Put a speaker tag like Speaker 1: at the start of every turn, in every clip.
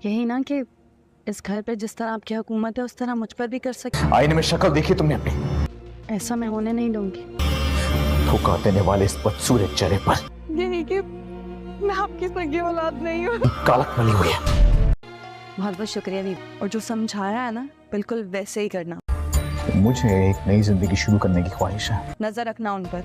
Speaker 1: यही ना कि इस घर पे जिस तरह आपकी हुकूमत है उस तरह मुझ पर भी कर सकते।
Speaker 2: आईने में शक्ल देखी तुमने अपनी?
Speaker 1: ऐसा मैं होने नहीं दूंगी।
Speaker 2: धोखा देने वाले इस बदसूरत चेहरे पर
Speaker 1: यही कि मैं आपकी सगी औलाद नहीं हूँ।
Speaker 2: कालक मली हुई है।
Speaker 1: बहुत बहुत शुक्रिया दी, और जो समझाया है ना बिल्कुल वैसे ही करना।
Speaker 2: मुझे एक नई जिंदगी शुरू करने की ख्वाहिश है।
Speaker 1: नजर रखना उन पर,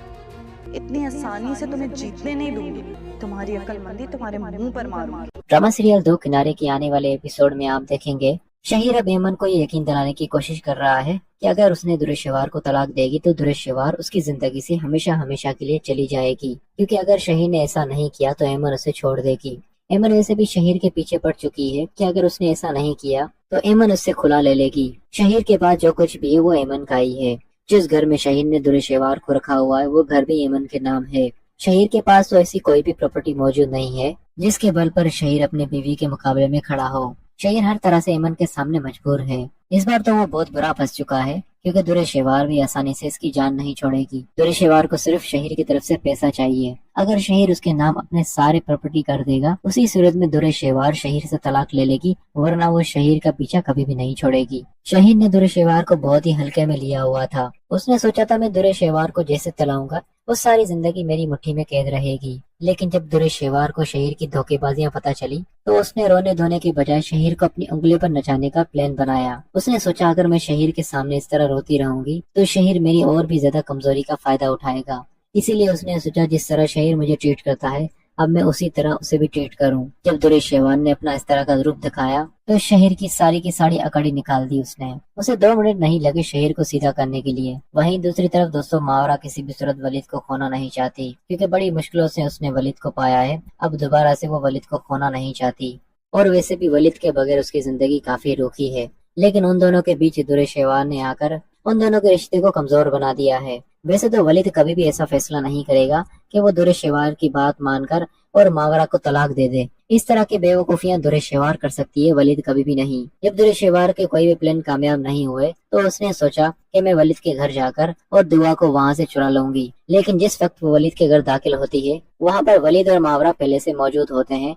Speaker 1: इतनी आसानी से तुम्हें जीतने नहीं दूंगी। तुम्हारी अक्लमंदी तुम्हारे मुंह पर मारूंगी।
Speaker 3: ड्रामा सीरियल दो किनारे के आने वाले एपिसोड में आप देखेंगे शहीर अब एमन को ये यकीन दिलाने की कोशिश कर रहा है कि अगर उसने दुरेशवार को तलाक देगी तो दुरेशवार उसकी जिंदगी से हमेशा हमेशा के लिए चली जाएगी, क्योंकि अगर शहीर ने ऐसा नहीं किया तो एमन उसे छोड़ देगी। एमन वैसे भी शहीर के पीछे पड़ चुकी है कि अगर उसने ऐसा नहीं किया तो एमन उससे खुला ले लेगी। शहीर के पास जो कुछ भी है वो एमन का ही है। जिस घर में शहीर ने दुरेशवार को रखा हुआ है वो घर भी एमन के नाम है। शहीर के पास तो ऐसी कोई भी प्रॉपर्टी मौजूद नहीं है जिसके बल पर शहीर अपने बीवी के मुकाबले में खड़ा हो। शहीर हर तरह से एमन के सामने मजबूर है। इस बार तो वो बहुत बुरा फंस चुका है, क्योंकि दुरेशवार भी आसानी से इसकी जान नहीं छोड़ेगी। दुरेशवार को सिर्फ शहीर की तरफ से पैसा चाहिए। अगर शहीर उसके नाम अपने सारे प्रॉपर्टी कर देगा, उसी सूरत में दुरेशवार शहीर से तलाक ले लेगी, वरना वो शहीर का पीछा कभी भी नहीं छोड़ेगी। शहीर ने दुरेशवार को बहुत ही हल्के में लिया हुआ था। उसने सोचा था मैं दुरेशवार को जैसे तलाऊंगा वो सारी जिंदगी मेरी मुट्ठी में कैद रहेगी। लेकिन जब दुरेशवार को शहीर की धोखेबाजियां पता चली तो उसने रोने धोने के बजाय शहीर को अपनी उंगली पर नचाने का प्लान बनाया। उसने सोचा अगर मैं शहीर के सामने इस तरह रोती रहूंगी तो शहीर मेरी और भी ज्यादा कमजोरी का फायदा उठाएगा। इसीलिए उसने सोचा जिस तरह शहीर मुझे ट्रीट करता है अब मैं उसी तरह उसे भी ट्रीट करूं। जब दुरेशवार ने अपना इस तरह का रूप दिखाया तो शहीर की सारी अकड़ी निकाल दी उसने। उसे 2 मिनट नहीं लगे शहीर को सीधा करने के लिए। वहीं दूसरी तरफ दोस्तों मावरा किसी भी सूरत वलीद को खोना नहीं चाहती, क्योंकि बड़ी मुश्किलों से उसने वलीद को पाया है। अब दोबारा से वो वलीद को खोना नहीं चाहती, और वैसे भी वलीद के बगैर उसकी जिंदगी काफी रूखी है। लेकिन उन दोनों के बीच दुरेशवार ने आकर उन दोनों के रिश्ते को कमजोर बना दिया है। वैसे तो वलीद कभी भी ऐसा फैसला नहीं करेगा कि वो दुरेशवार की बात मानकर और मावरा को तलाक दे दे। इस तरह की बेवकूफियां दुरेशवार कर सकती है, वलीद कभी भी नहीं। जब दुरेशवार के कोई भी प्लान कामयाब नहीं हुए तो उसने सोचा कि मैं वलीद के घर जाकर और दुआ को वहां से चुरा लूंगी। लेकिन जिस वक्त वो वलीद के घर दाखिल होती है वहां पर वलीद और मावरा पहले से मौजूद होते हैं